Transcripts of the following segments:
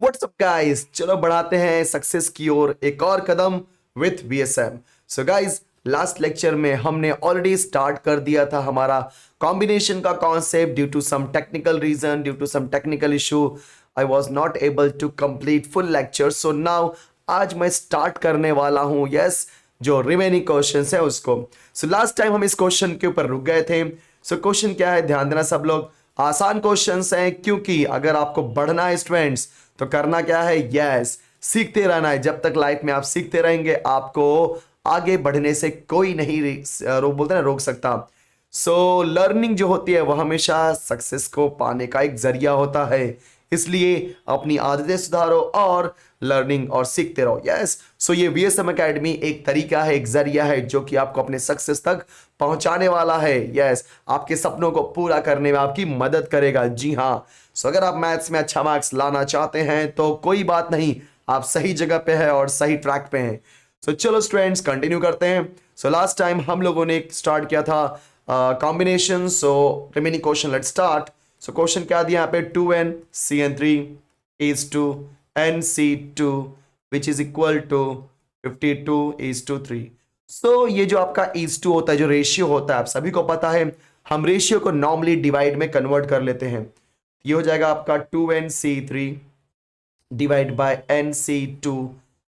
WhatsApp guys, चलो बढ़ाते हैं सक्सेस की ओर एक और कदम with VSM। So guys, last lecture में हमने ऑलरेडी स्टार्ट कर दिया था हमारा कॉम्बिनेशन का concept. Due to some technical reason, due to some technical issue, I was not able to complete full lecture. So now आज मैं स्टार्ट करने वाला हूं जो रिमेनिंग क्वेश्चंस है उसको। सो लास्ट टाइम हम इस क्वेश्चन के ऊपर रुक गए थे। सो क्वेश्चन क्या है, ध्यान देना सब लोग। आसान क्वेश्चंस हैं, क्योंकि अगर आपको बढ़ना है स्टूडेंट्स तो करना क्या है, सीखते रहना है। जब तक लाइफ में आप सीखते रहेंगे आपको आगे बढ़ने से कोई नहीं बोलते ना रोक सकता। सो लर्निंग जो होती है वो हमेशा सक्सेस को पाने का एक जरिया होता है। इसलिए अपनी आदतें सुधारो और लर्निंग और सीखते रहो। सो ये VSM एकेडमी एक तरीका है, एक जरिया है जो कि आपको अपने सक्सेस तक पहुंचाने वाला है। आपके सपनों को पूरा करने में आपकी मदद करेगा। जी हाँ। सो अगर आप मैथ्स में अच्छा मार्क्स लाना चाहते हैं तो कोई बात नहीं, आप सही जगह पे हैं और सही ट्रैक पे हैं। सो चलो स्टूडेंट्स कंटिन्यू करते हैं। सो लास्ट टाइम हम लोगों ने स्टार्ट किया था combination. So remaining question let's start. So question क्या दिया यहाँ पे, 2n CN3 is to NC2 which is equal to 52 is to 3। सो ये जो आपका is to होता है, जो रेशियो होता है, आप सभी को पता है हम रेशियो को नॉर्मली डिवाइड में कन्वर्ट कर लेते हैं। ये हो जाएगा आपका 2NC3 divide by NC2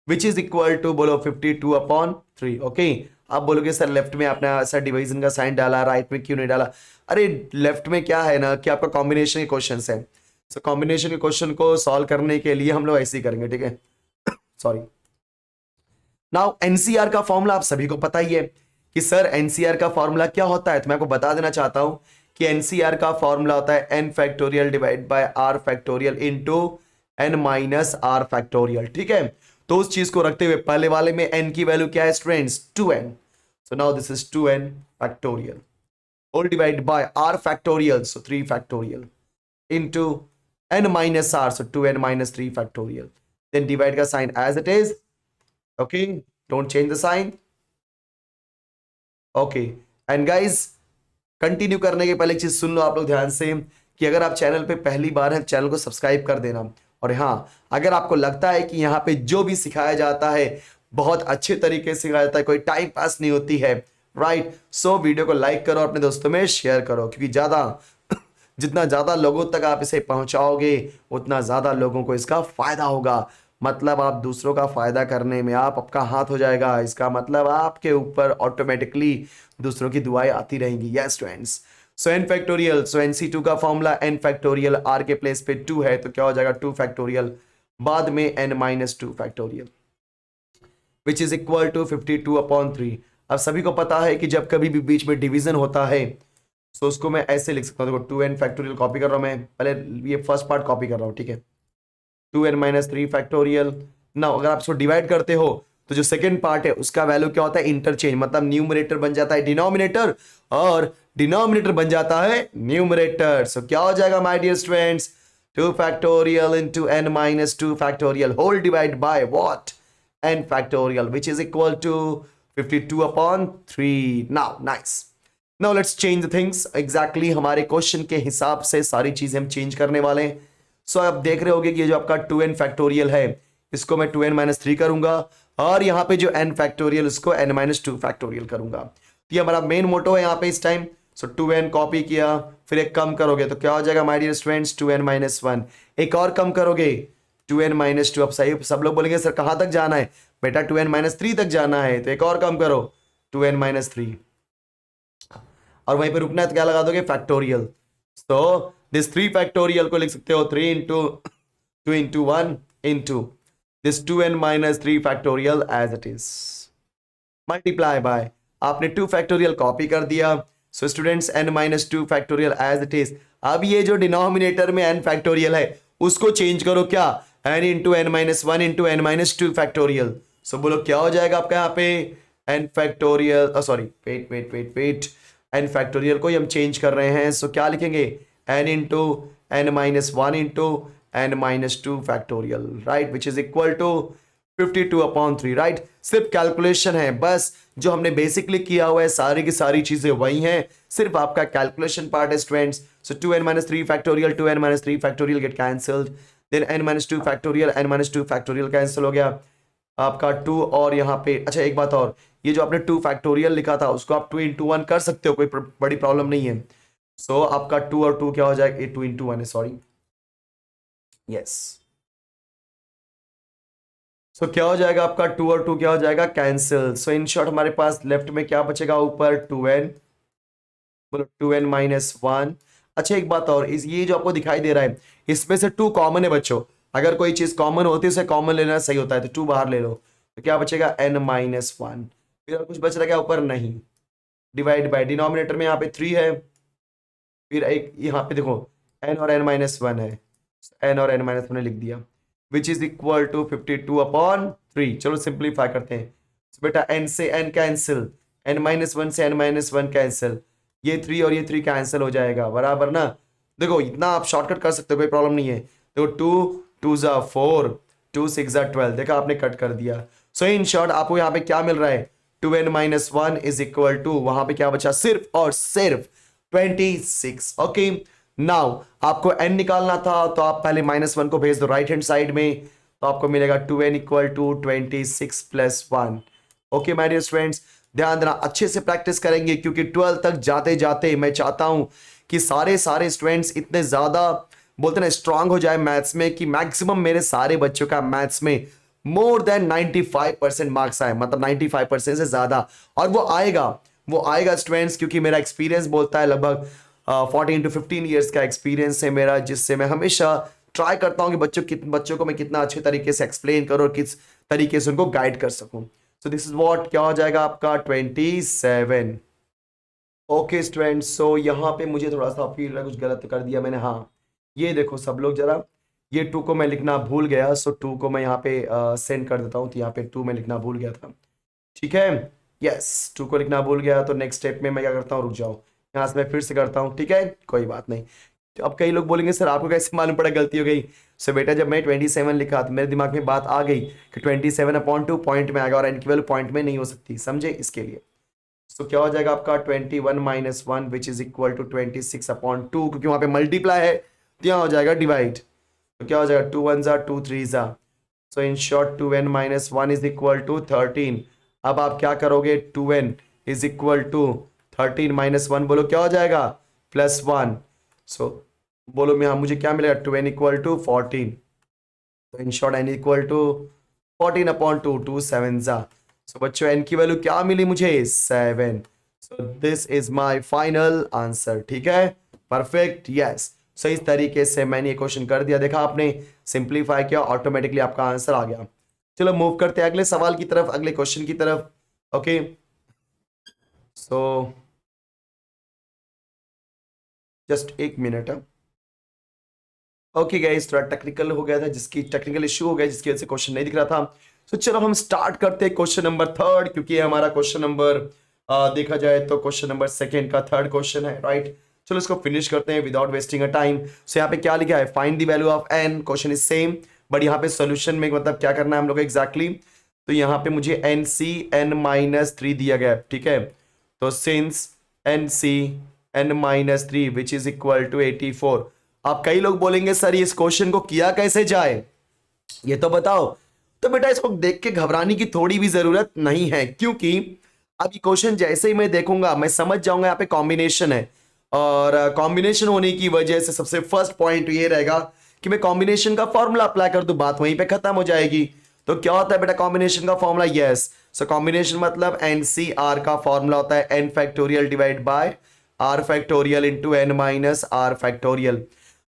which is equal to बोलो 52/3। ओके, आप बोलोगे सर लेफ्ट में आपने ऐसा डिवीजन का साइन डाला, राइट में क्यों नहीं डाला? अरे लेफ्ट में क्या है ना कि आपका कॉम्बिनेशन के क्वेश्चन है। सो कॉम्बिनेशन के क्वेश्चन को सॉल्व करने के लिए हम लोग ऐसे ही करेंगे, ठीक है। सॉरी। नाउ एनसीआर का फॉर्मूला आप सभी को पता ही है कि सर एनसीआर का फॉर्मूला क्या होता है, तो मैं आपको बता देना चाहता हूं कि एनसीआर का फॉर्मूला होता है n factorial divide by r factorial into n minus r factorial. ठीक है, तो उस चीज को रखते हुए पहले वाले में n की वैल्यू क्या है students, 2n। So now this is 2n factorial whole divide by r factorial, so 3 factorial into n minus r, so 2n minus 3 factorial. Then divide का sign as it is, okay, don't change the sign. Okay and guys, continue करने के पहले एक चीज सुन लो आप लोग ध्यान से कि अगर आप चैनल पे पहली बार हैं चैनल को सब्सक्राइब कर देना। और हाँ, अगर आपको लगता है कि यहाँ पे जो भी सिखाया जाता है बहुत अच्छे तरीके से सिखाया जाता है, कोई टाइम पास नहीं होती है, राइट, सो वीडियो को लाइक करो, अपने दोस्तों में शेयर करो, क्योंकि जितना ज्यादा लोगों तक आप इसे पहुंचाओगे उतना ज्यादा लोगों को इसका फायदा होगा। मतलब आप दूसरों का फायदा करने में आपका हाथ हो जाएगा, इसका मतलब आपके ऊपर ऑटोमेटिकली दूसरों की दुआएं आती रहेंगी। यस स्टूडेंट्स, सो n फैक्टोरियल, सो NC2 का फॉर्मूला n फैक्टोरियल, r के प्लेस पे 2 है तो क्या हो जाएगा 2 फैक्टोरियल, बाद में n minus 2 factorial which is equal to 52/3। अब सभी को पता है कि जब कभी भी बीच में डिवीजन होता है तो उसको मैं ऐसे लिख सकता हूँ, देखो 2n फैक्टोरियल कॉपी कर रहा हूँ मैं, पहले ये फर्स्ट पार्ट कॉपी कर रहा हूँ, ठीक है, 2n माइनस 3 फैक्टोरियल। ना अगर आप इसको डिवाइड करते हो तो जो सेकंड पार्ट है उसका वैल्यू क्या होता है, इंटरचेंज, मतलब न्यूमरेटर बन जाता है डिनोमिनेटर और डिनोमिनेटर बन जाता है न्यूमरेटर। सो क्या हो जाएगा my dear students, 2 factorial into n minus 2 factorial whole divide by what, n factorial which is equal to 52/3। Now nice, now let's change the things. Exactly हमारे क्वेश्चन के हिसाब से सारी चीजें हम चेंज करने वाले हैं। सो आप देख रहे होगे कि ये जो आपका 2n फैक्टोरियल है इसको मैं 2n माइनस 3 करूंगा और यहाँ पे जो n फैक्टोरियल उसको n माइनस 2 फैक्टोरियल करूंगा। तो ये हमारा मेन मोटो है यहाँ पे इस टाइम। सो 2n कॉपी किया, फिर एक कम करोगे तो क्या हो जाएगा my dear students, 2n minus 1। एक और कम करोगे 2n माइनस 2। अब सही सब लोग बोलेंगे सर कहाँ तक जाना है बेटा, 2n माइनस 3 तक जाना है, तो एक और कम करो 2n माइनस 3 और वहीं पे रुकना है तो क्या लगा दोगे फैक्टोरियल। तो दिस 3 फैक्टोरियल को लिख सकते हो 3 into 2 into 1 into this 2n minus 3 factorial as it is multiply by, आपने 2 फैक्टोरियल कॉपी कर दिया। So students n minus 2 factorial as it is. अब ये जो डिनोमिनेटर में n फैक्टोरियल है उसको चेंज करो, क्या, n into n minus 1 into n minus 2 factorial. So बोलो क्या हो जाएगा आपका यहाँ पे n factorial, sorry wait, n factorial को हम चेंज कर रहे हैं। सो क्या लिखेंगे n into n minus 1 into n minus 2 factorial, right, which is equal to 52/3, right. सिर्फ कैलकुलेशन है बस, जो हमने बेसिकली किया हुआ है सारी की सारी चीजें वही हैं, सिर्फ आपका कैलकुलेशन पार्ट है students. So 2n minus 3 factorial 2n minus 3 factorial get cancelled, then n minus two factorial, n minus two factorial cancel हो गया आपका 2, और यहाँ पे अच्छा एक बात और, ये जो आपने 2 फैक्टोरियल लिखा था उसको आप 2 इंटू 1 कर सकते हो, कोई बड़ी प्रॉब्लम नहीं है। सो आपका 2 और 2 क्या हो जाएगा, ये 2 इंटू 1 है, सॉरी, यस। सो क्या हो जाएगा आपका 2 और 2 क्या हो जाएगा, कैंसिल। सो इन शॉर्ट हमारे पास लेफ्ट में क्या बचेगा, ऊपर 2n, बोलो 2n माइनस 1। अच्छा एक बात और, इस ये जो आपको दिखाई दे रहा है इसमें से 2 कॉमन है बच्चों, अगर कोई चीज कॉमन होती है उसे कॉमन लेना सही होता है, तो 2 बाहर ले लो तो क्या बचेगा n माइनस 1। फिर और कुछ बच रहा क्या ऊपर, नहीं। डिवाइड बाय डिनोमिनेटर में यहाँ पे 3 है, फिर एक यहाँ पे देखो n और n माइनस 1 है, n और n माइनस 1 लिख दिया, विच इज इक्वल टू 52/3। चलो सिंप्लीफाई करते हैं। So, बेटा n से n कैंसिल, n माइनस 1 से n माइनस 1 कैंसिल, ये 3 और ये 3 कैंसिल हो जाएगा, बराबर ना। देखो इतना आप शॉर्टकट कर सकते हो, कोई प्रॉब्लम नहीं है। देखो 2 2 जा 4, 2 6 जा 12, देखा आपने कट कर दिया। सो इन शॉर्ट आपको यहाँ पे क्या मिल रहा है, 2n minus 1 is equal to, वहां पे क्या बचा, सिर्फ और सिर्फ 26। ओके, नाउ आपको n निकालना था तो आप पहले -1 को भेज दो राइट हैंड साइड में, तो आपको मिलेगा 2n equal to 26 plus 1। Okay my dear students, ध्यान देना, अच्छे से प्रैक्टिस करेंगे क्योंकि 12 तक जाते जाते मैं चाहता हूं कि सारे स्टूडेंट्स इतने ज्यादा बोलते ना स्ट्रांग हो जाए मैथ्स में कि मैक्सिमम मेरे सारे बच्चों का मैथ्स में मोर देन 95% मार्क्स आए, मतलब 95% से ज्यादा। और वो आएगा स्टूडेंट्स, क्योंकि मेरा एक्सपीरियंस बोलता है, लगभग 14 to 15 ईयर्स का एक्सपीरियंस है मेरा, जिससे मैं हमेशा ट्राई करता हूं कि बच्चों को मैं कितना अच्छे तरीके से एक्सप्लेन करूं और किस तरीके से उनको गाइड कर सकूं। सो दिस इज व्हाट, क्या हो जाएगा आपका 27। ओके स्टूडेंट्स, सो यहाँ पे मुझे थोड़ा सा फील रहा कुछ गलत कर दिया मैंने। हाँ ये देखो सब लोग जरा, ये 2 को मैं लिखना भूल गया, सो 2 को मैं यहाँ पे सेंड कर देता हूँ, तो यहाँ पे 2 में लिखना भूल गया था, ठीक है। यस 2 को लिखना भूल गया, तो नेक्स्ट स्टेप में मैं क्या करता हूँ, रुक जाओ, यहाँ से मैं फिर से करता हूँ, ठीक है, कोई बात नहीं। तो अब कई लोग बोलेंगे सर आपको कैसे मालूम पड़ा गलती हो गई। सो बेटा जब मैं 27 लिखा तो मेरे दिमाग में बात आ गई कि 27/2 पॉइंट में आएगा और एन की वैल्यू पॉइंट में नहीं हो सकती, समझे, इसके लिए। तो क्या हो जाएगा आपका 21 minus 1 which is equal to 26/2, क्योंकि वहां पे मल्टीप्लाई है तो यहाँ हो जाएगा डिवाइड, तो क्या हो जाएगा 2 1 जा 2 3 जा। So in short 2n minus 1 is equal to 13। अब आप क्या करोगे, 2n is equal to 13 minus 1, बोलो क्या हो जाएगा, +1। सो बोलो मैं, मुझे क्या मिलेगा, 2n इक्वल टू 14। तो in short n equal to 14/2, 2 7 जा। सो बच्चों n की वैल्यू क्या मिली मुझे, 7। सो this is my final answer, ठीक है, परफेक्ट, यस। सो इस तरीके से मैंने ये क्वेश्चन कर दिया, देखा आपने, सिंप्लीफाई किया, ऑटोमेटिकली आपका आंसर आ गया। चलो मूव करते हैं अगले सवाल की तरफ, अगले क्वेश्चन की तरफ। ओके सो जस्ट एक मिनट। ओके गाइस, थोड़ा टेक्निकल हो गया था, जिसकी टेक्निकल इश्यू हो गया जिसकी वजह से क्वेश्चन नहीं दिख रहा था। तो चलो हम स्टार्ट करते हैं क्वेश्चन नंबर 3, क्योंकि हमारा क्वेश्चन नंबर देखा जाए तो क्वेश्चन नंबर 2 का 3rd क्वेश्चन है, राइट। चलो इसको फिनिश करते हैं विदाउट वेस्टिंग अ टाइम। सो यहाँ पे क्या लिखा है, find the value of n, question is same, but यहाँ पे सोल्यूशन में मतलब क्या करना है हम लोग एग्जैक्टली। तो यहाँ पे मुझे n-3 दिया गया है, ठीक है। तो since n-3 which is equal to 84। अब कई लोग बोलेंगे सर इस क्वेश्चन को किया कैसे जाए, ये तो बताओ। तो बेटा इसको देख के घबराने की थोड़ी भी जरूरत नहीं है, क्योंकि अब ये क्वेश्चन जैसे ही मैं देखूंगा मैं समझ जाऊंगा यहाँ पे कॉम्बिनेशन है, और कॉम्बिनेशन होने की वजह से सबसे फर्स्ट पॉइंट ये रहेगा कि मैं कॉम्बिनेशन का फॉर्मूला अप्लाई कर दूं, बात वहीं पे खत्म हो जाएगी। तो क्या होता है बेटा कॉम्बिनेशन का फॉर्मूला, यस। सो कॉम्बिनेशन मतलब NCR का फॉर्मूला होता है n factorial divide by r factorial into n minus r factorial.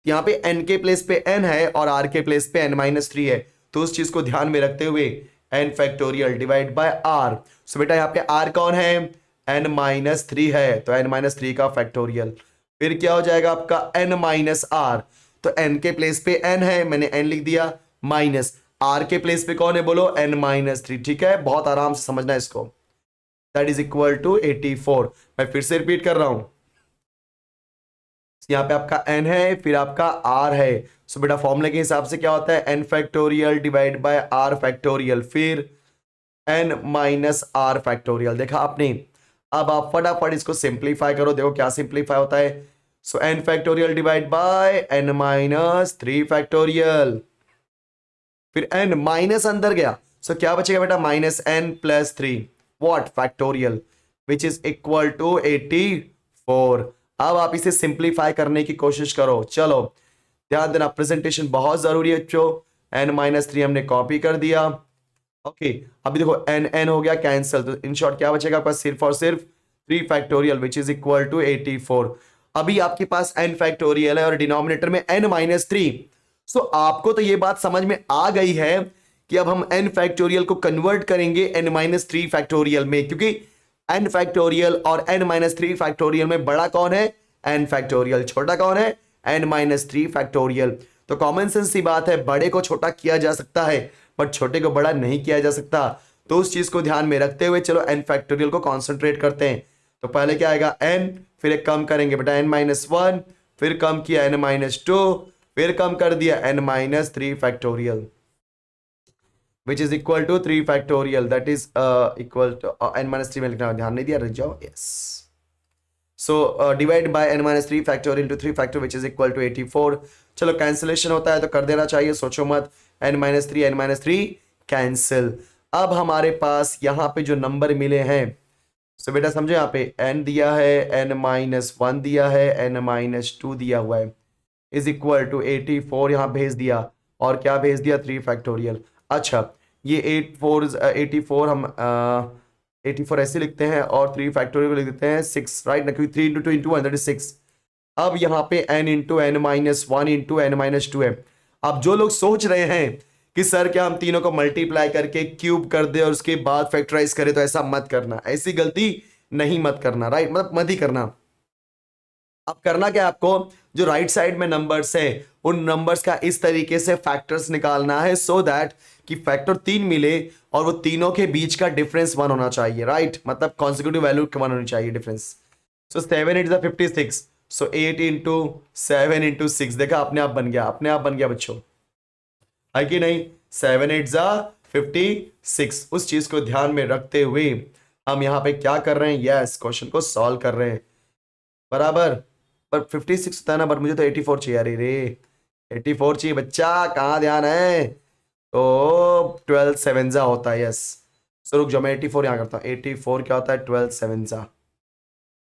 यहाँ पे n के प्लेस पे n है और r के प्लेस पे n-3 है, तो उस चीज को ध्यान में रखते हुए n factorial divide by r। सो बेटा यहाँ पे r कौन है, n-3 है, तो n-3 का फैक्टोरियल। फिर क्या हो जाएगा आपका n-r, तो n के प्लेस पे n है, मैंने n लिख दिया, माइनस r के प्लेस पे कौन है बोलो, n-3, ठीक है, बहुत आराम से समझना है इसको। That is equal to 84। मैं फिर से रिपीट कर रहा हूं, यहाँ पे आपका n है, फिर आपका r है। सो बेटा फॉर्मूले के हिसाब से क्या होता है, n factorial divide by r factorial, फिर n माइनस r फैक्टोरियल, देखा आपने। अब आप फटाफट इसको सिंप्लीफाई करो, देखो क्या सिंप्लीफाई होता है। So n factorial divide by n minus 3 factorial, फिर n माइनस अंदर गया, सो क्या बचेगा बेटा, minus n plus 3 what factorial which is equal to 84। अब आप इसे सिंप्लीफाई करने की कोशिश करो। चलो ध्यान देना, प्रेजेंटेशन बहुत जरूरी है बच्चों। n माइनस 3 हमने कॉपी कर दिया। ओके अभी देखो n n हो गया कैंसिल, तो इन शॉर्ट क्या बचेगा आपका, सिर्फ और सिर्फ 3 factorial which is equal to 84। अभी आपके पास n फैक्टोरियल है और डिनोमिनेटर में n माइनस 3। सो आपको तो ये बात समझ में आ गई है कि अब हम n फैक्टोरियल को कन्वर्ट करेंगे n माइनस 3 फैक्टोरियल में, क्योंकि n फैक्टोरियल और n माइनस 3 फैक्टोरियल में बड़ा कौन है, n फैक्टोरियल, छोटा कौन है, n माइनस 3 फैक्टोरियल। तो कॉमन सेंस सी बात है, बड़े को छोटा किया जा सकता है बट छोटे को बड़ा नहीं किया जा सकता। तो उस चीज को ध्यान में रखते हुए चलो n फैक्टोरियल को कॉन्सेंट्रेट करते हैं। तो पहले क्या आएगा n, फिर एक कम करेंगे बेटा n माइनस 1, फिर कम किया n माइनस 2, फिर कम कर दिया n minus 3 factorial which is equal to 3 factorial, that is equal to n minus 3 में लिखना ध्यान नहीं दिया, रख जाओ, yes. So divide by n minus 3 factorial into 3 factor which is equal to 84। चलो कैंसिलेशन होता है तो कर देना चाहिए, सोचो मत, n माइनस 3 कैंसिल। अब हमारे पास यहाँ पे जो नंबर मिले हैं, सो बेटा समझो यहाँ पे n दिया है, n माइनस 1 दिया है, n माइनस 2 दिया हुआ है, इज इक्वल टू 84 यहाँ भेज दिया, और क्या भेज दिया, 3 फैक्टोरियल। अच्छा ये 84 हम 84 ऐसे लिखते हैं और 3 फैक्टोरियल लिख देते हैं 6, राइट ना, क्योंकि 3 इंटू 2 इंटू 1 दैट इज 6। अब यहाँ पे n into n minus 1 into n minus 2 है। अब जो लोग सोच रहे हैं कि सर क्या हम तीनों को मल्टीप्लाई करके क्यूब कर दे और उसके बाद फैक्टराइज करें, तो ऐसा मत करना, ऐसी गलती नहीं मत करना, राइट, मतलब मत ही करना। अब करना क्या है आपको, जो राइट साइड में नंबर्स है उन नंबर्स का इस तरीके से फैक्टर्स निकालना है सो दैट कि फैक्टर 3 मिले और वो तीनों के बीच का डिफरेंस 1 होना चाहिए, राइट, मतलब कॉन्सिक्यूटिव वैल्यू 1 होनी चाहिए डिफरेंस। सो 7 8 ज़ा 56, सो 8 इंटू 7 इंटू 6, देखा अपने आप बन गया, अपने आप बन गया बच्चों, है कि नहीं, 7 8 ज़ा 56। उस चीज को ध्यान में रखते हुए हम यहाँ पे क्या कर रहे हैं, यस क्वेश्चन को सॉल्व कर रहे हैं, बराबर। पर 56 होता है ना, बट मुझे तो 84 चाहिए, अरे रे 84 चाहिए बच्चा, कहाँ ध्यान है, तो 12 7 ज़ा होता है, यस। सो रुक जाओ, मैं 84 यहाँ करता हूँ, 84 क्या होता है, 12 7 ज़ा,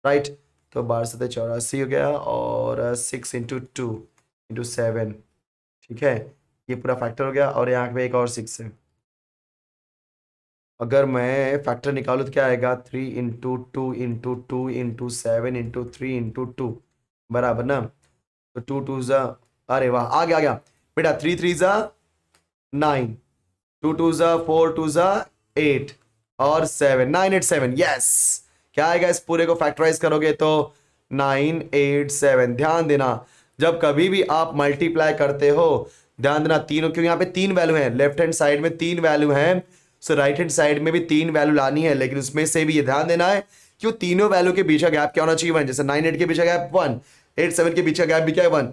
राइट। तो 12 84 हो गया, और 6 इंटू 2 इंटू 7, ठीक है, ये पूरा फैक्टर हो गया, और यहाँ पे एक और 6 है। अगर मैं फैक्टर निकालूँ तो क्या आएगा, 3 into 2 into 2 into 7 into 3 into 2, बराबर ना। तो 2 2 ज़ा, अरे वाह आ गया, आ गया बेटा, 3 3 ज़ा 9, 2 2 ज़ा 4 2 ज़ा 8 और 7, 9 8 7, यस। क्या आएगा, इस पूरे को फैक्टराइज करोगे तो 9 8 7। ध्यान देना, जब कभी भी आप मल्टीप्लाई करते हो, ध्यान देना तीनों, क्यों यहाँ पे 3 वैल्यू है, लेफ्ट हैंड साइड में 3 वैल्यू है, सो राइट हैंड साइड में भी 3 वैल्यू लानी है, लेकिन उसमें से भी ये ध्यान देना है कि वो तीनों वैल्यू के बीच का गैप क्या होना चाहिए, 1, जैसे 9 8 के बीच का गैप 1, 8 7 के बीच का गैप भी क्या है, 1,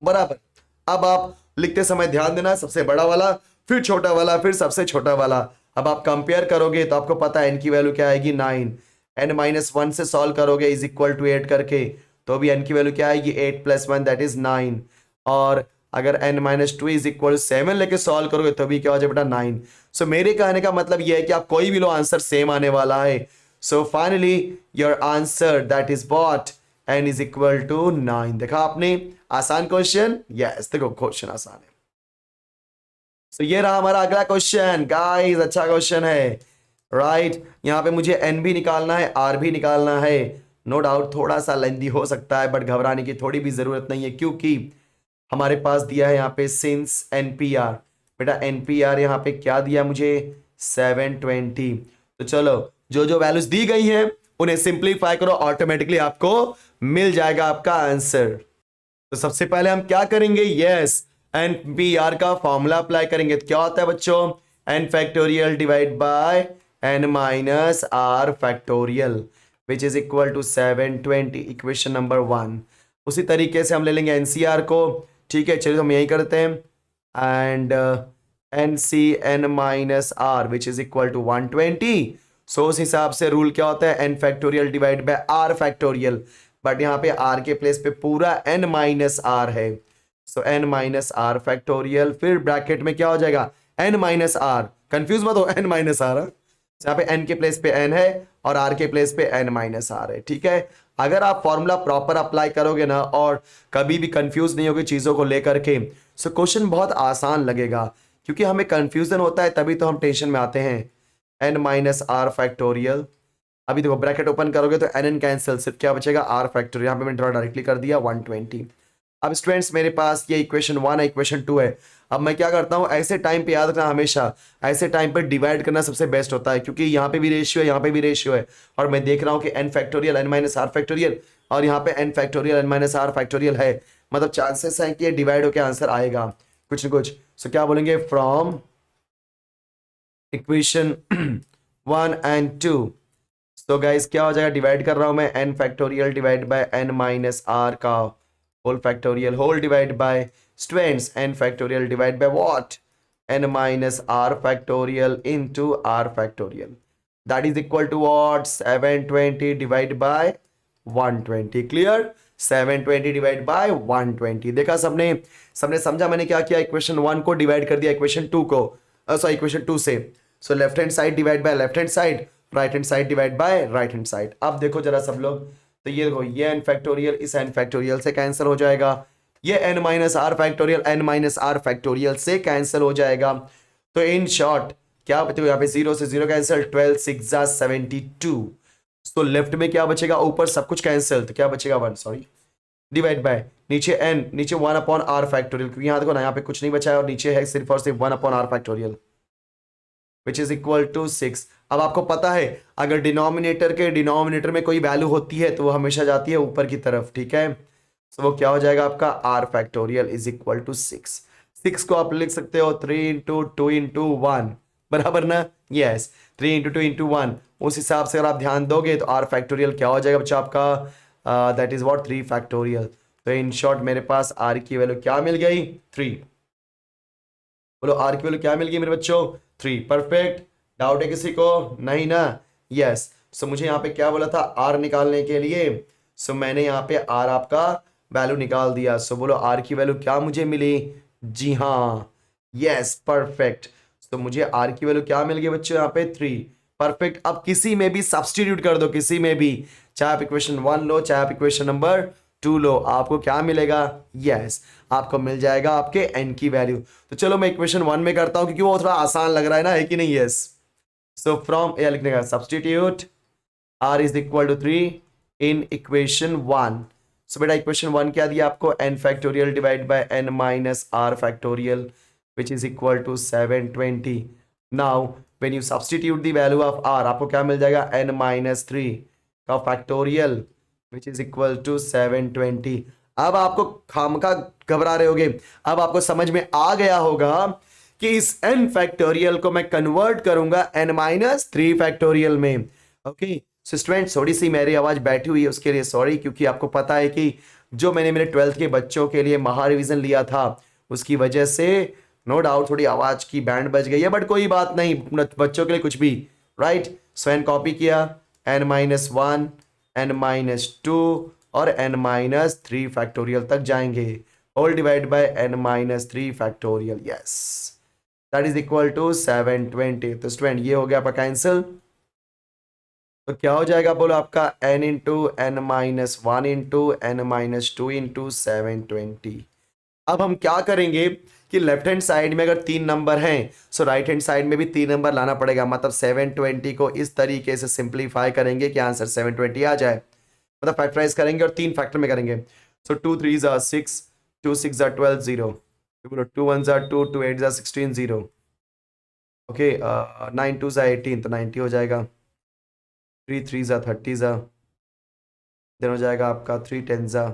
बराबर। अब आप लिखते समय ध्यान देना, सबसे बड़ा वाला, फिर छोटा वाला, फिर सबसे छोटा वाला। अब आप कंपेयर करोगे तो आपको पता है n की वैल्यू क्या आएगी, 9, n माइनस 1 से सॉल्व करोगे इज इक्वल टू 8 करके, तो भी n की वैल्यू क्या आएगी, 8 प्लस 1 दैट इज 9, और अगर n माइनस 2 इज इक्वल 7 लेके सॉल्व करोगे तो भी क्या हो जाए बेटा, 9। सो मेरे कहने का मतलब यह है कि आप कोई भी लो आंसर सेम आने वाला है। So finally your answer that is what, n is equal to 9। देखा आपने, आसान क्वेश्चन, यस देखो क्वेश्चन आसान है। सो ये रहा हमारा अगला क्वेश्चन गाइस, अच्छा क्वेश्चन है, राइट। यहाँ पे मुझे n भी निकालना है, r भी निकालना है, नो डाउट थोड़ा सा लेंदी हो सकता है, बट घबराने की थोड़ी भी जरूरत नहीं है, क्योंकि हमारे पास दिया है यहाँ पे सिंस NPR, बेटा NPR यहाँ पे क्या दिया मुझे, 720। तो चलो जो जो वैल्यूज दी गई हैं उन्हें सिंप्लीफाई करो, ऑटोमेटिकली आपको मिल जाएगा आपका आंसर। तो सबसे पहले हम क्या करेंगे, यस NPR का फॉर्मूला अप्लाई करेंगे। तो क्या होता है बच्चों, n factorial divide by n minus r factorial which is equal to 720, equation number 1। उसी तरीके से हम ले लेंगे NCR को, ठीक है, चलिए हम यही करते हैं, and NCN minus R which is equal to 120। So उस हिसाब से रूल क्या होता है, n factorial divide by r factorial, but यहाँ पे आर के प्लेस पे पूरा n माइनस आर है, so n minus r factorial, फिर ब्रैकेट में क्या हो जाएगा n माइनस आर, कंफ्यूज मत हो, n माइनस आर, यहाँ पे n के प्लेस पे n है और r के प्लेस पे n माइनस आर है, ठीक है। अगर आप फॉर्मूला प्रॉपर अप्लाई करोगे ना और कभी भी कंफ्यूज नहीं होगी चीज़ों को लेकर के, सो क्वेश्चन बहुत आसान लगेगा, क्योंकि हमें कंफ्यूजन होता है तभी तो हम टेंशन में आते हैं। n माइनस आर फैक्टोरियल, अभी देखो ब्रैकेट ओपन करोगे तो n कैंसिल, सिर्फ क्या बचेगा r फैक्टोरियल, यहाँ पे मैंने डायरेक्टली कर दिया 120। अब स्टूडेंट्स मेरे पास ये इक्वेशन 1 है, इक्वेशन 2 है। अब मैं क्या करता हूँ, ऐसे टाइम पे याद रखना हमेशा, ऐसे टाइम पे डिवाइड करना सबसे बेस्ट होता है, क्योंकि यहाँ पे भी रेशियो है, यहाँ पे भी रेशियो है, और मैं देख रहा हूँ कि n factorial n minus r factorial और यहाँ पे n factorial n minus r factorial है, मतलब चांसेस है कि ये डिवाइड होकर आंसर आएगा कुछ न कुछ। सो क्या बोलेंगे, फ्रॉम इक्वेशन 1 एंड 2, तो गाइस क्या हो जाएगा, डिवाइड कर रहा हूं मैं, n factorial divide by n minus r का whole factorial, whole divide by students n factorial divide by what, n minus r factorial into r factorial, that is equal to what, 720 divide by 120, clear, 720 divide by 120। देखा सबने, सबने समझा मैंने क्या किया, equation 1 को divide कर दिया इक्वेशन 2 को, सॉरी इक्वेशन 2 से, so left hand side divide by left hand side, right hand side divide by right hand side. अब देखो जरा सब लोग, तो ये देखो ये n फैक्टोरियल इस n फैक्टोरियल से कैंसिल हो जाएगा, ये n minus r factorial n minus r factorial से कैंसिल हो जाएगा। तो इन शॉर्ट क्या बचेगा, यहाँ पे 0 से 0 कैंसिल, 12 6 72, तो लेफ्ट में क्या बचेगा, ऊपर सब कुछ कैंसिल, तो क्या बचेगा 1, सॉरी, डिवाइड बाय नीचे n, नीचे 1 अपॉन आर फैक्टोरियल, क्योंकि यहाँ देखो ना यहाँ पे कुछ नहीं बचा है और नीचे है सिर्फ और सिर्फ 1 upon r factorial which is equal to 6। अब आपको पता है अगर डिनोमिनेटर के डिनोमिनेटर में कोई वैल्यू होती है तो वो हमेशा जाती है ऊपर की तरफ, ठीक है। तो वो क्या हो जाएगा आपका r factorial is equal to 6। 6 को आप लिख सकते हो 3 इंटू 2 इंटू 1, बराबर ना, यस, 3 इंटू 2 इंटू 1, उस हिसाब से अगर आप ध्यान दोगे तो r फैक्टोरियल क्या हो जाएगा बच्चा आपका, दैट इज व्हाट 3 फैक्टोरियल। तो इन शॉर्ट मेरे पास r की वैल्यू क्या मिल गई, 3, बोलो r की वैल्यू क्या मिल गई मेरे बच्चों, 3, परफेक्ट। डाउट है किसी को, नहीं ना, यस। सो मुझे यहाँ पे क्या बोला था, r निकालने के लिए, सो मैंने यहाँ पे r आपका वैल्यू निकाल दिया। सो बोलो r की वैल्यू क्या मुझे मिली, जी हाँ, यस, परफेक्ट। तो मुझे r की वैल्यू क्या मिल गई बच्चों, यहाँ पे 3, परफेक्ट। अब किसी में भी सब्सटीट्यूट कर दो, किसी में भी, चाहे आप इक्वेशन 1 लो चाहे आप इक्वेशन नंबर 2 लो, आपको क्या मिलेगा, यस, आपको मिल जाएगा आपके n की वैल्यू। तो चलो मैं इक्वेशन 1 में करता हूं क्योंकि वो थोड़ा आसान लग रहा है ना, है कि नहीं, यस। सो फ्रॉम यह लिखने का substitute r is equal to 3 in equation 1। So बेटा इक्वेशन 1 क्या दिया आपको, n factorial divide by n minus r factorial which is equal to 720। Now when you substitute the value of r, आपको क्या मिल जाएगा, n माइनस 3 का factorial which is equal to 720। अब आपको खामखा घबरा रहे होगे, अब आपको समझ में आ गया होगा कि इस n फैक्टोरियल को मैं कन्वर्ट करूंगा n माइनस 3 फैक्टोरियल में। ओके सो स्टूडेंट, थोड़ी सी मेरी आवाज बैठी हुई है उसके लिए सॉरी, क्योंकि आपको पता है कि जो मैंने मेरे 12th के बच्चों के लिए महा रिवीजन लिया था उसकी वजह से नो डाउट थोड़ी आवाज की बैंड बज गई है, बट कोई बात नहीं, बच्चों के लिए कुछ भी, राइट। सो n कॉपी किया, n माइनस 1 n माइनस 2 और n माइनस 3 फैक्टोरियल तक जाएंगे, whole divide by n minus 3 factorial, yes, that is equal to 720। तो स्टूडेंट ये हो गया आपका कैंसिल, तो क्या हो जाएगा बोलो आपका n into n minus 1 into n minus 2 into 720। अब हम क्या करेंगे कि लेफ्ट हैंड साइड में अगर 3 नंबर हैं सो राइट हैंड साइड में भी 3 नंबर लाना पड़ेगा, मतलब 720 को इस तरीके से सिंप्लीफाई करेंगे कि आंसर 720 आ जाए, मतलब फैक्टराइज करेंगे और 3 फैक्टर में करेंगे। सो 2 3 ज़ा 6, 2 6 ज़ा 12 0, बोलो 2 1 ज़ा 2, 2 8 ज़ा 16 0, ओके 9 2 ज़ा 18, तो 90 हो जाएगा, 3 3 ज़ा 30 ज़ा, देन हो जाएगा आपका 3 10 ज़ा,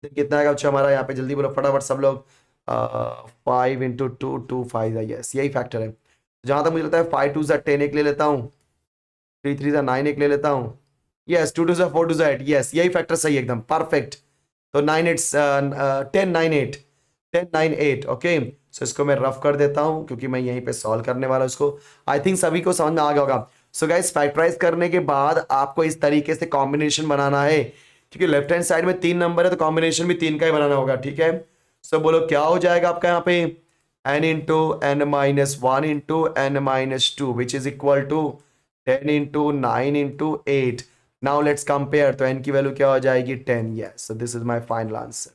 कितना आएगा अच्छा हमारा, यहाँ पे जल्दी बोलो फटाफट सब लोग, 5 इंटू 2 2 5, यस यही फैक्टर है। जहाँ तक मुझे लगता है 5 2 ज़ा 10 एक ले लेता हूँ, 3 3 ज़ा 9 एक ले लेता हूँ, यस 2 2 ज़ा 4 2 ज़ा 8, यस यही फैक्टर सही है एकदम परफेक्ट। तो 9 8 10 9 8 10 9 8, ओके। सो इसको मैं रफ कर देता हूँ क्योंकि मैं यहीं पे सॉल्व करने वाला हूँ इसको, आई थिंक सभी को समझ में आ गया होगा। सो गाइस फैक्टराइज करने के बाद आपको इस तरीके से कॉम्बिनेशन बनाना है, क्योंकि लेफ्ट हैंड साइड में 3 नंबर है तो कॉम्बिनेशन भी 3 का ही बनाना होगा, ठीक है। सो बोलो क्या हो जाएगा आपका यहाँ पे n into n minus one into n minus two which is equal to 10 into 9 into 8। Now let's compare, तो n की वैल्यू क्या हो जाएगी 10। Yes, so this is my final answer.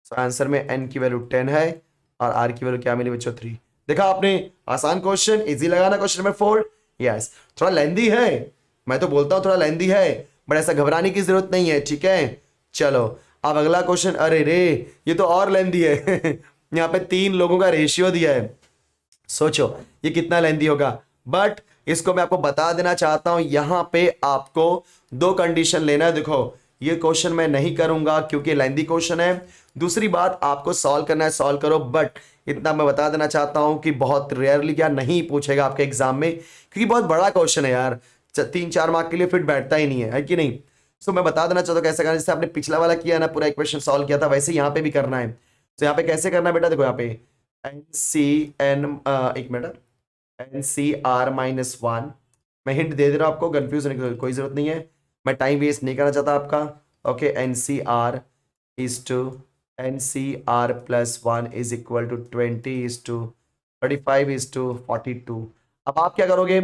So answer में n की वैल्यू 10 है और r की वैल्यू क्या मिली बच्चों 3। देखा आपने, आसान क्वेश्चन, इजी लगा ना क्वेश्चन नंबर 4। यस, थोड़ा लेंदी है, मैं तो बोलता हूँ थोड़ा लेंदी है, बट ऐसा घबराने की जरूरत नहीं है, ठीक है। चलो अब अगला क्वेश्चन, अरे रे ये तो और लेंदी है यहाँ पे 3 लोगों का रेशियो दिया है, सोचो ये कितना लेंदी होगा। बट इसको मैं आपको बता देना चाहता हूं, यहां पे आपको 2 कंडीशन लेना है। देखो ये क्वेश्चन मैं नहीं करूंगा क्योंकि लेंदी क्वेश्चन है। दूसरी बात, आपको सॉल्व करना है सॉल्व करो, बट इतना मैं बता देना चाहता हूं कि बहुत रेयरली क्या नहीं पूछेगा आपके एग्जाम में, क्योंकि बहुत बड़ा क्वेश्चन है यार, 3-4 मार्क के लिए फिट बैठता ही नहीं है कि नहीं। सो मैं बता देना चाहता हूँ कैसे करना, जैसे आपने पिछला वाला किया ना, पूरा इक्वेशन सॉल्व किया था, वैसे यहाँ पे भी करना है। तो यहाँ पे कैसे करना है बेटा, देखो यहाँ पे एक मिनट, NCR-1, मैं हिंट दे रहा हूं आपको, कंफ्यूज होने की कोई जरूरत नहीं है, मैं टाइम वेस्ट नहीं करना चाहता आपका। Okay, NCR+1 is equal to 20:35:42। अब आप क्या करोगे,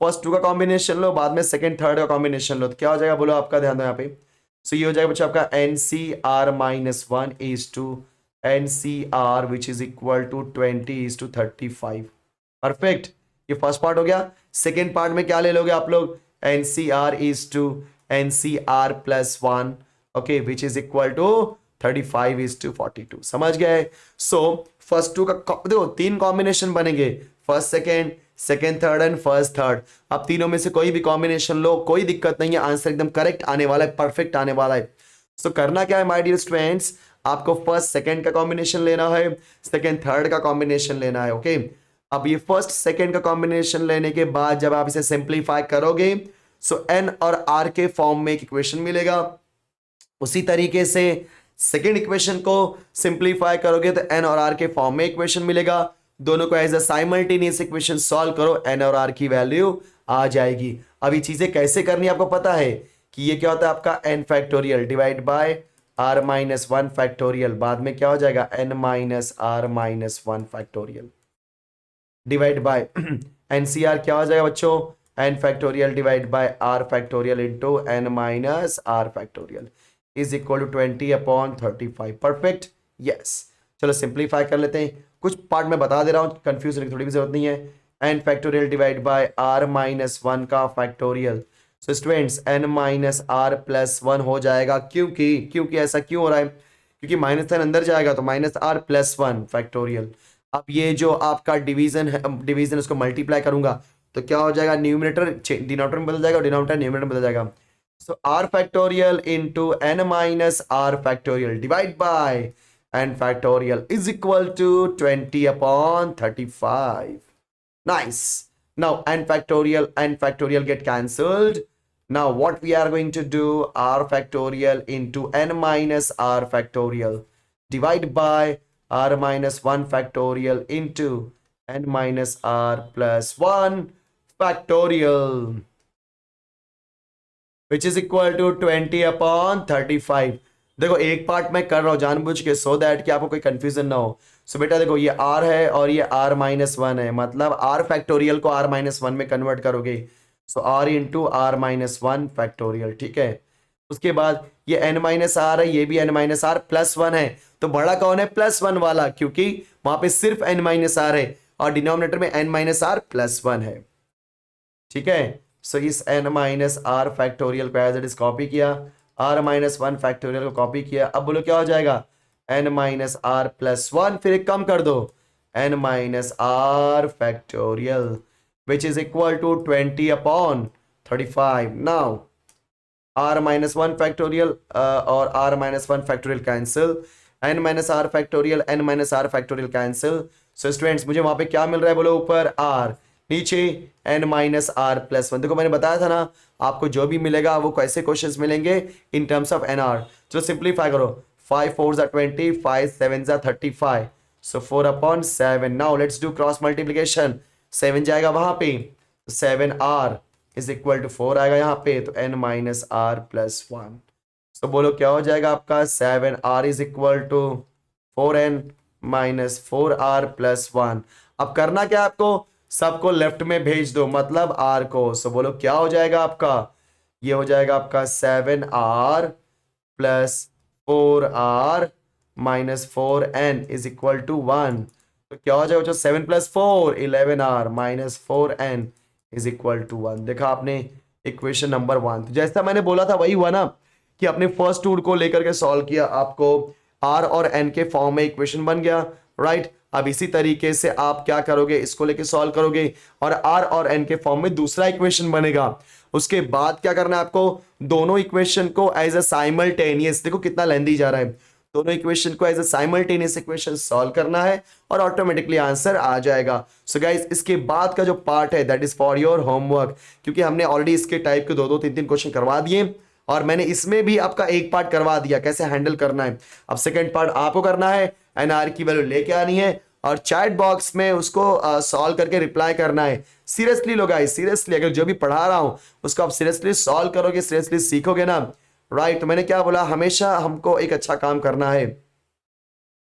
फर्स्ट 2 का कॉम्बिनेशन लो, बाद में सेकंड थर्ड का कॉम्बिनेशन लो, तो क्या हो जाएगा बोलो, आपका ध्यान दो यहाँ पे। सो ये हो जाएगा बच्चों आपका NCR-1 is to NCR which is equal to 20:35। Perfect, ये फर्स्ट पार्ट हो गया। सेकेंड पार्ट में क्या ले लोगे आप लोग, NCR is to NCR+1, okay, which is equal to 35:42। समझ गए। सो फर्स्ट 2 का देखो 3 कॉम्बिनेशन बनेंगे, first second, second third and first third. अब तीनों में से कोई भी कॉम्बिनेशन लो, कोई दिक्कत नहीं है, आंसर एकदम करेक्ट आने वाला है, परफेक्ट आने वाला है। सो करना क्या है माय डियर स्टूडेंट्स, आपको फर्स्ट सेकेंड का कॉम्बिनेशन लेना है, सेकेंड थर्ड का कॉम्बिनेशन लेना है। ओके, अब ये फर्स्ट सेकेंड का कॉम्बिनेशन लेने के बाद जब आप इसे सिंप्लीफाई करोगे, सो n और r के फॉर्म में एक इक्वेशन मिलेगा। उसी तरीके से सेकेंड इक्वेशन को सिंप्लीफाई करोगे तो n और r के फॉर्म में इक्वेशन मिलेगा। दोनों को as a simultaneous equation solve करो, n और r की वैल्यू आ जाएगी। अब ये चीजें कैसे करनी आपको पता है कि ये क्या होता है आपका n factorial divide bye r-1 factorial, बाद में क्या हो जाएगा n-r-1 factorial divide bye NCR क्या हो जाएगा बच्चों, n factorial divide by r factorial into n-r factorial is equal to 20/35। Perfect, yes. चलो सिंप्लीफाई कर लेते हैं, कुछ पार्ट में बता दे रहा हूँ, कंफ्यूज होने की थोड़ी भी जरूरत नहीं है। n factorial divide bye r-1 का फैक्टोरियल, सो स्टूडेंट्स n-r+1 हो जाएगा, क्योंकि ऐसा क्यों हो रहा है, क्योंकि माइनस साइन अंदर जाएगा तो -r+1 फैक्टोरियल। अब ये जो आपका डिवीजन है, डिवीजन उसको मल्टीप्लाई करूंगा तो क्या हो जाएगा, न्यूमरेटर डिनोमिनेटर में बदल जाएगा और डिनोमिनेटर न्यूमरेटर में बदल जाएगा। So r factorial into n-r factorial divide by n factorial is equal to 20/35। Nice. Now n factorial get cancelled. Now what we are going to do, r factorial into n-r factorial divide by r-1 factorial into n-r+1 factorial which is equal to 20/35। देखो एक part मैं कर रहा हूं जानबूझ के, so that कि आपको कोई कंफ्यूजन ना हो। सो बेटा देखो ये r है और ये r-1 है, मतलब r फैक्टोरियल को r-1 में कन्वर्ट करोगे, सो r इंटू r-1 फैक्टोरियल, ठीक है। उसके बाद ये n-r है, ये भी n-r+1 है, तो बड़ा कौन है, +1 वाला, क्योंकि वहां पे सिर्फ n-r है और डिनोमिनेटर में n-r+1 है, ठीक है। सो इस n-r फैक्टोरियल को एज इट इज कॉपी किया, r-1 फैक्टोरियल को कॉपी किया। अब बोलो क्या हो जाएगा, n-r+1, फिर एक कम कर दो n-r factorial which is equal to 20/35। Now r-1 factorial और r-1 factorial cancel, n-r factorial n-r factorial cancel. So students मुझे वहां पे क्या मिल रहा है बोलो, ऊपर r, नीचे n-r+1। देखो मैंने बताया था ना आपको जो भी मिलेगा वो कैसे क्वेश्चंस मिलेंगे इन टर्म्स ऑफ nr। चलो सिंप्लीफाई करो, 5 4s are 20, 5 7s are 35, so 4/7। Now let's do cross multiplication, 7 जाएगा वहां पे, 7r इज इक्वल टू 4 आएगा यहाँ पे, तो n माइनस आर प्लस 1। तो बोलो क्या हो जाएगा आपका, 7r is equal to 4n minus 4r plus 1। अब करना क्या है आपको, सबको लेफ्ट में भेज दो, मतलब r को। सो बोलो क्या हो जाएगा आपका, ये हो जाएगा आपका 7r plus 4r minus 4n is equal to 1। तो क्या हो जाएगा, 7 plus 4 11r minus 4n is equal to 1। देखा आपने इक्वेशन नंबर 1। तो जैसा मैंने बोला था वही हुआ ना, कि अपने फर्स्ट टूल को लेकर के सॉल्व किया, आपको r और n के फॉर्म में इक्वेशन बन गया, राइट। अब इसी तरीके से आप क्या करोगे, इसको लेके सॉल्व करोगे और r और n के फॉर्म में दूसरा इक्वेशन बनेगा। उसके बाद क्या करना है आपको, दोनों इक्वेशन को एज अ साइमल्टेनियस, देखो कितना लेंदी जा रहा है, दोनों इक्वेशन को as a simultaneous equation solve करना है और ऑटोमेटिकली आंसर आ जाएगा। सो गाइस, इसके बाद का जो पार्ट है that is for your homework, क्योंकि हमने ऑलरेडी इसके टाइप के 2-2, 3-3 क्वेश्चन करवा दिए और मैंने इसमें भी आपका एक पार्ट करवा दिया कैसे हैंडल करना है। अब सेकंड पार्ट आपको करना है, एनआर की वैल्यू लेके आनी है और चैट बॉक्स में उसको सॉल्व करके रिप्लाई करना है। सीरियसली लो गाइस, सीरियसली अगर जो भी पढ़ा रहा हूं उसको आप सीरियसली सॉल्व करोगे, सीरियसली सीखोगे ना, राइट। तो मैंने क्या बोला, हमेशा हमको एक अच्छा काम करना है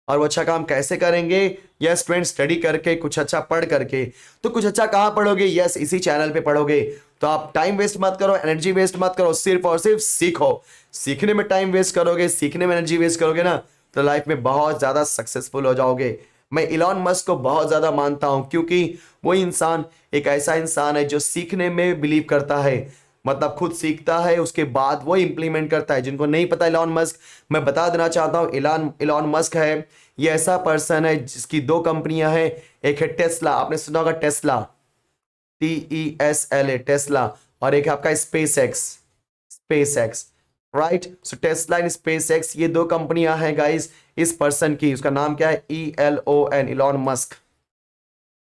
और वो अच्छा काम कैसे करेंगे, यस फ्रेंड, स्टडी करके, कुछ अच्छा पढ़ करके। तो कुछ अच्छा कहाँ पढ़ोगे, यस इसी चैनल पे पढ़ोगे। तो आप टाइम वेस्ट मत करो, एनर्जी वेस्ट मत करो, सिर्फ और सिर्फ सीखो। सीखने में टाइम वेस्ट करोगे, सीखने में एनर्जी वेस्ट करोगे ना, तो लाइफ में बहुत ज्यादा सक्सेसफुल हो जाओगे। मैं इलॉन मस्क को बहुत ज्यादा मानता हूं, क्योंकि वो इंसान एक ऐसा इंसान है जो सीखने में बिलीव करता है, मतलब खुद सीखता है उसके बाद वो इंप्लीमेंट करता है। जिनको नहीं पता इलॉन मस्क, मैं बता देना चाहता हूँ, इलॉन मस्क है, ये ऐसा पर्सन है जिसकी 2 कंपनियां हैं। एक है टेस्ला, आपने सुना होगा टेस्ला, TESLA टेस्ला, और एक है आपका space x, right. So Tesla and space x, ये 2 कंपनियां हैं गाइस इस पर्सन की। उसका नाम क्या है, ELON, इलॉन मस्क,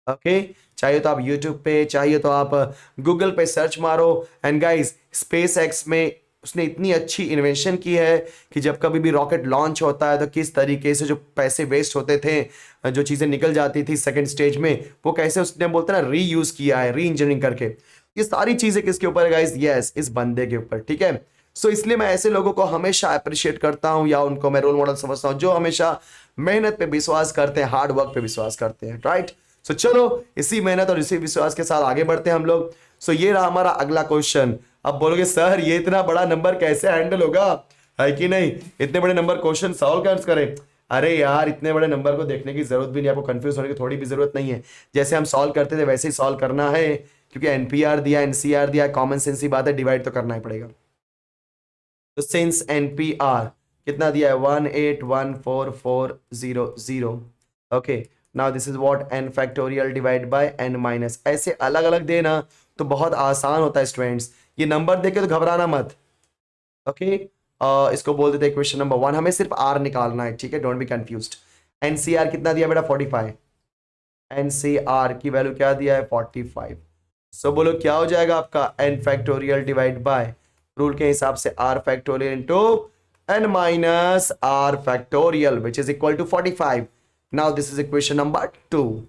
ओके। चाहिए तो आप यूट्यूब पे, चाहिए तो आप गूगल पे सर्च मारो। एंड गाइस, स्पेस एक्स में उसने इतनी अच्छी इन्वेंशन की है कि जब कभी भी रॉकेट लॉन्च होता है तो किस तरीके से जो पैसे वेस्ट होते थे, जो चीज़ें निकल जाती थी सेकंड स्टेज में, वो कैसे उसने बोलते हैं ना री यूज़ किया है, री इंजीनियरिंग करके। ये सारी चीज़ें किसके ऊपर है गाइस, यस इस बंदे के ऊपर, ठीक है। सो इसलिए मैं ऐसे लोगों को हमेशा अप्रिशिएट करता हूं या उनको मैं रोल मॉडल समझता हूं, जो हमेशा मेहनत पे विश्वास करते हैं, हार्ड वर्क पे विश्वास करते हैं, राइट। सो चलो इसी मेहनत और इसी विश्वास के साथ आगे बढ़ते हैं हम लोग। सो ये रहा हमारा अगला क्वेश्चन। अब बोलोगे सर ये इतना बड़ा नंबर कैसे हैंडल होगा, है कि नहीं, इतने बड़े नंबर क्वेश्चन सॉल्व कैसे करें। अरे यार, इतने बड़े नंबर को देखने की जरूरत भी नहीं, आपको कंफ्यूज होने की थोड़ी भी जरूरत नहीं है। जैसे हम सॉल्व करते थे वैसे ही सॉल्व करना है, क्योंकि एनपीआर दिया, एनसीआर दिया, कॉमन सेंस की बात है, डिवाइड तो करना ही पड़ेगा। तो सिंस एनपीआर कितना दिया है, 1814400, okay. Now this is what, n factorial divide by n minus. ऐसे अलग अलग देना तो बहुत आसान होता है स्टूडेंट्स, ये नंबर देके तो घबराना मत, ओके। इसको बोल देते हैं क्वेश्चन नंबर 1, हमें सिर्फ r निकालना है, ठीक है, डोंट बी कंफ्यूज्ड। एनसीआर कितना दिया बेटा, 45, एनसीआर की वैल्यू क्या दिया है, 45। सो बोलो क्या हो जाएगा आपका, n factorial divide by, rule के हिसाब से r factorial into n minus r factorial which is equal to 45। Now this is equation number 2।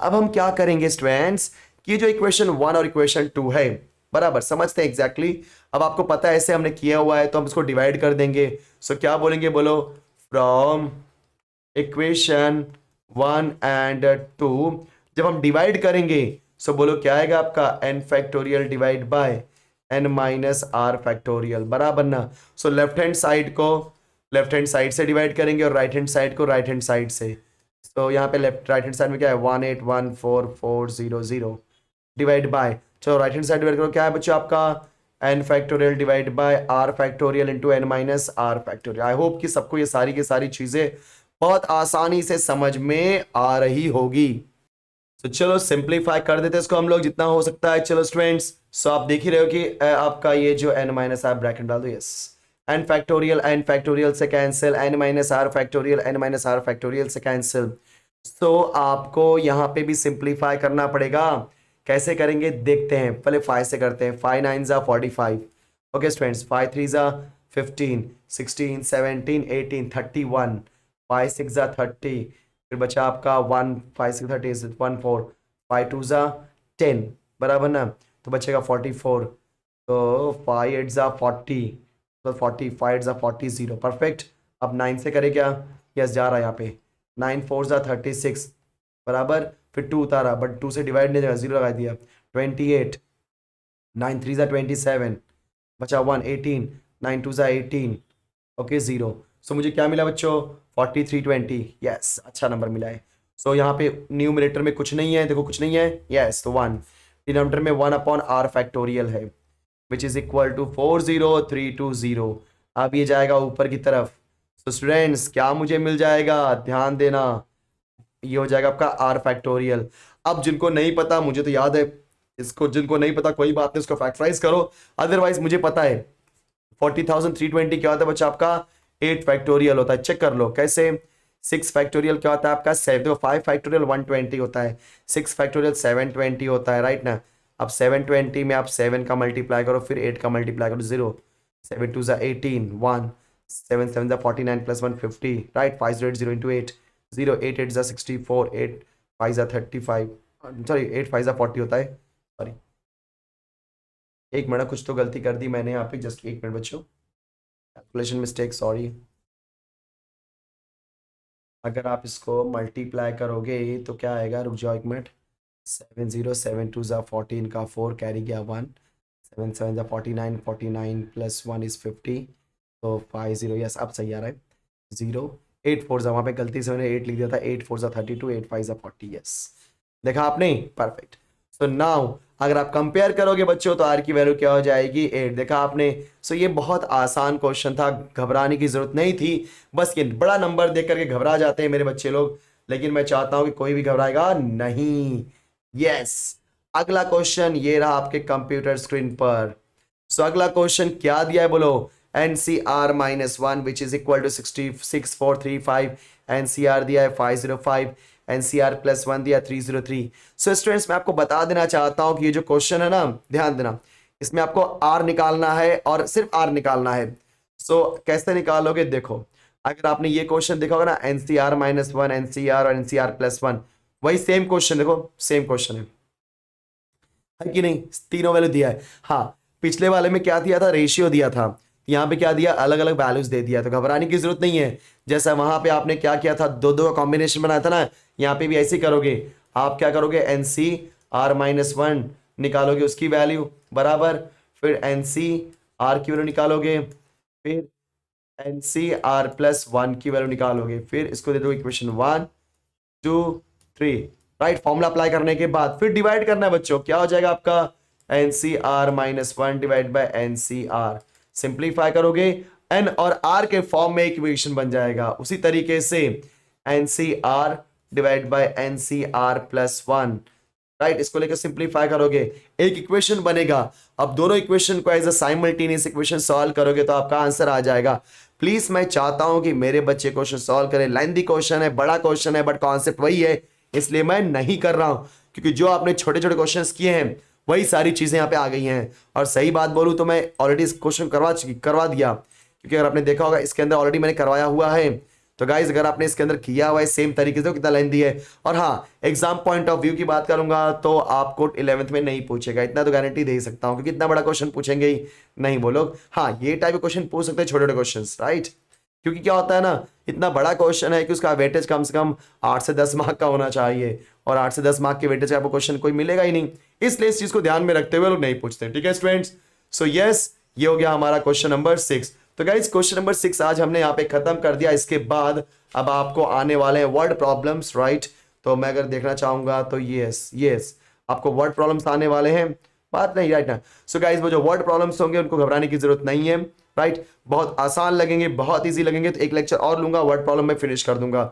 अब हम क्या करेंगे स्टूडेंट्स, कि जो इक्वेशन 1 और इक्वेशन 2 है, बराबर समझते हैं एग्जैक्टली। अब आपको पता है ऐसे हमने किया हुआ है, तो हम इसको डिवाइड कर देंगे। सो क्या बोलेंगे, बोलो फ्रॉम इक्वेशन 1 एंड 2, जब हम डिवाइड करेंगे सो बोलो क्या आएगा आपका, n factorial divide by n minus r factorial, बराबर ना। सो लेफ्ट हैंड साइड को लेफ्ट हैंड साइड से डिवाइड करेंगे और राइट हैंड साइड को राइट हैंड साइड से। तो यहाँ पे लेफ्ट राइट हैंड साइड में क्या है, 1814400 डिवाइड बाय, चलो राइट हैंड साइड डिवाइड करो, क्या है बच्चों आपका, n factorial divide by r factorial into n minus r factorial. I hope कि सबको ये सारी की सारी चीजें बहुत आसानी से समझ में आ रही होगी। तो चलो सिंप्लीफाई कर देते हैं इसको हम लोग जितना हो सकता है। चलो स्टूडेंट्स, सो आप देख ही रहे हो कि आपका ये जो n माइनस आर ब्रैकेट डाल दो, यस, n फैक्टोरियल से cancel, n minus r factorial, n minus r factorial से कैंसिल। तो आपको यहाँ पे भी सिंप्लीफाई करना पड़ेगा। कैसे करेंगे देखते हैं, पहले 5 से करते हैं। 5 9 जा 45, ओके स्टूडेंट्स, 5 3 जा 15, 16 17 18 31, 5 6 जा 30, फिर बचा आपका 1 5 6 30 1 4, 5 2 जा 10, बराबर ना। तो बचेगा 44, तो 5 8 जा 40, तो 40 5 8 जा 40 0, परफेक्ट। अब 9 से करे क्या, यस जा रहा है यहाँ पे, 9 4 जा 36 बराबर, फिर 2 उतारा बट 2 से डिवाइड नहीं, 0 लगा दिया, 28, 9 3 जा 27, बचा 1 18, 9 2 जा 18, ओके 0। सो मुझे क्या मिला बच्चों, 4320, यस अच्छा नंबर मिला है। सो यहाँ पे न्यूमरेटर में कुछ नहीं है, देखो कुछ नहीं है, यस तो 1, डिनोमिनेटर में 1 अपॉन आर फैक्टोरियल है विच इज इक्वल टू 40320। अब ये जाएगा ऊपर की तरफ। तो स्टूडेंट्स क्या मुझे मिल जाएगा, ध्यान देना, ये हो जाएगा आपका आर फैक्टोरियल। अब जिनको नहीं पता, मुझे तो याद है इसको, जिनको नहीं पता कोई बात नहीं, उसको फैक्टराइज करो, अदरवाइज मुझे पता है 40,320 क्या होता है बच्चा आपका, 8 फैक्टोरियल होता है। चेक कर लो कैसे, 6 फैक्टोरियल क्या होता है आपका 7, देखो 5 फैक्टोरियल 120 होता है, 6 फैक्टोरियल 720 होता है, राइट ना। अब 720 में आप 7 का मल्टीप्लाई करो, फिर 8 का मल्टीप्लाई करो, 0 7 2 18 1 7 7 49 प्लस 1 50, राइट, 5 0 0 into 8 0 8 8 64 8 5 35, सॉरी 8 5 40 होता है, सॉरी एक मिनट, कुछ तो गलती कर दी मैंने यहाँ पे, जस्ट एक मिनट बच्चों, कैलकुलेशन मिस्टेक, सॉरी। अगर आप इसको मल्टीप्लाई करोगे तो क्या आएगा, रुक जाओ एक मिनट, 7 0 7 2 जा 14 का 4 कैरी गया 1, 7 7 जा 49 49 प्लस 1 इज 50, तो 5 0, यस अब सही आ रहा है, 0 8 4 जा, वहाँ पे गलती से मैंने 8 लिख दिया था, 8 4 जा 32 8 5 जा 40, यस देखा आपने, परफेक्ट। सो नाउ अगर आप कंपेयर करोगे बच्चों तो आर की वैल्यू क्या हो जाएगी, 8, देखा आपने। सो ये बहुत आसान क्वेश्चन था, घबराने की जरूरत नहीं थी, बस ये बड़ा नंबर देख करके घबरा जाते हैं मेरे बच्चे लोग, लेकिन मैं चाहता हूं कि कोई भी घबराएगा नहीं। यस अगला क्वेश्चन ये रहा आपके कंप्यूटर स्क्रीन पर। सो अगला क्वेश्चन क्या दिया है बोलो, NCR -1 which is equal to 66435, NCR दिया है 505, NCR +1 दिया 303। सो स्टूडेंट्स मैं आपको बता देना चाहता हूं कि ये जो क्वेश्चन है ना, ध्यान देना, इसमें आपको R निकालना है और सिर्फ R निकालना है। सो कैसे निकालोगे, देखो अगर आपने ये क्वेश्चन देखा होगा ना, NCR -1 NCR और NCR +1, वही सेम क्वेश्चन, देखो सेम क्वेश्चन है कि नहीं, तीनों वैल्यू दिया है। हाँ पिछले वाले में क्या दिया था, रेशियो दिया था, यहाँ पे क्या दिया, अलग अलग वैल्यूज दे दिया, तो घबराने की जरूरत नहीं है। जैसा वहां पे आपने क्या किया था, दो दो का कॉम्बिनेशन बनाया था ना, यहाँ पे भी ऐसे ही करोगे। आप क्या करोगे, NCR -1 निकालोगे उसकी वैल्यू बराबर, फिर NCR की वैल्यू निकालोगे, फिर NCR +1 की वैल्यू निकालोगे, फिर इसको दे दो इक्वेशन 1 2 3, राइट। फॉर्मूला अप्लाई करने के बाद फिर डिवाइड करना है बच्चों, क्या हो जाएगा आपका, NCR -1 divide by NCR, simplify करोगे N और R के फॉर्म में इक्वेशन बन जाएगा। उसी तरीके से NCR divide by NCR +1, right, इसको लेकर सिंप्लीफाई करोगे, एक इक्वेशन बनेगा। अब दोनों इक्वेशन को as a simultaneous equation solve करोगे तो आपका आंसर आ जाएगा। प्लीज मैं चाहता हूं कि मेरे बच्चे क्वेश्चन सॉल्व करें, लेंथी क्वेश्चन है, बड़ा क्वेश्चन है, बट कॉन्सेप्ट वही है, इसलिए मैं नहीं कर रहा हूं, क्योंकि जो आपने छोटे छोटे क्वेश्चंस किए हैं वही सारी चीजें यहाँ पे आ गई हैं। और सही बात बोलूं तो मैं ऑलरेडी इस क्वेश्चन करवा दिया, क्योंकि अगर आपने देखा होगा इसके अंदर ऑलरेडी मैंने करवाया हुआ है। तो गाइज अगर आपने इसके अंदर किया हुआ है सेम तरीके से तो कितना लेंथी है। और हाँ एग्जाम पॉइंट ऑफ व्यू की बात करूंगा तो आपको 11th में नहीं पूछेगा, इतना तो गारंटी दे ही सकता हूं, क्योंकि इतना बड़ा क्वेश्चन पूछेंगे ही नहीं वो लोग। हाँ ये टाइप के क्वेश्चन पूछ सकते हैं, छोटे छोटे क्वेश्चन, राइट, क्योंकि क्या होता है ना, इतना बड़ा क्वेश्चन है कि उसका वेटेज कम से कम 8 से 10 मार्क का होना चाहिए, और 8 से 10 मार्क के वेटेज का आपको क्वेश्चन कोई मिलेगा ही नहीं, इसलिए इस चीज को ध्यान में रखते हुए लोग नहीं पूछते। ठीक है स्टूडेंट्स, सो यस ये हो गया हमारा क्वेश्चन नंबर 6। तो गाइस क्वेश्चन नंबर 6 आज हमने यहाँ पे खत्म कर दिया। इसके बाद अब आपको आने वाले हैं वर्ड प्रॉब्लम्स, राइट। तो मैं अगर देखना चाहूंगा तो यस आपको वर्ड प्रॉब्लम्स आने वाले हैं, बात नहीं, राइट ना। सो गाइस वो जो वर्ड प्रॉब्लम्स होंगे उनको घबराने की जरूरत नहीं है, राइट, बहुत आसान लगेंगे, बहुत इजी लगेंगे। तो एक लेक्चर और लूंगा, वर्ड प्रॉब्लम में फिनिश कर दूंगा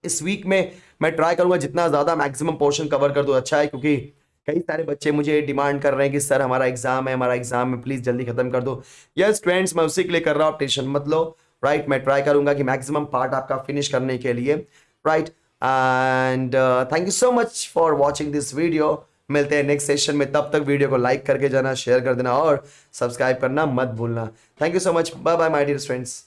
इस वीक में। मैं ट्राई करूंगा जितना ज्यादा मैक्सिमम पोर्शन कवर कर दूं, अच्छा है, क्योंकि कई सारे बच्चे मुझे डिमांड कर रहे हैं कि सर हमारा एग्जाम है प्लीज जल्दी खत्म कर दो। यस फ्रेंड्स मैं उसी के लिए कर रहा हूं, टेंशन मत लो, राइट। मैं ट्राई करूंगा कि मैक्सिमम पार्ट आपका फिनिश करने के लिए, right. And thank you so much for watching this video. मिलते हैं नेक्स्ट सेशन में, तब तक वीडियो को लाइक करके जाना, शेयर कर देना और सब्सक्राइब करना मत भूलना। Thank you so much, bye bye my dear friends.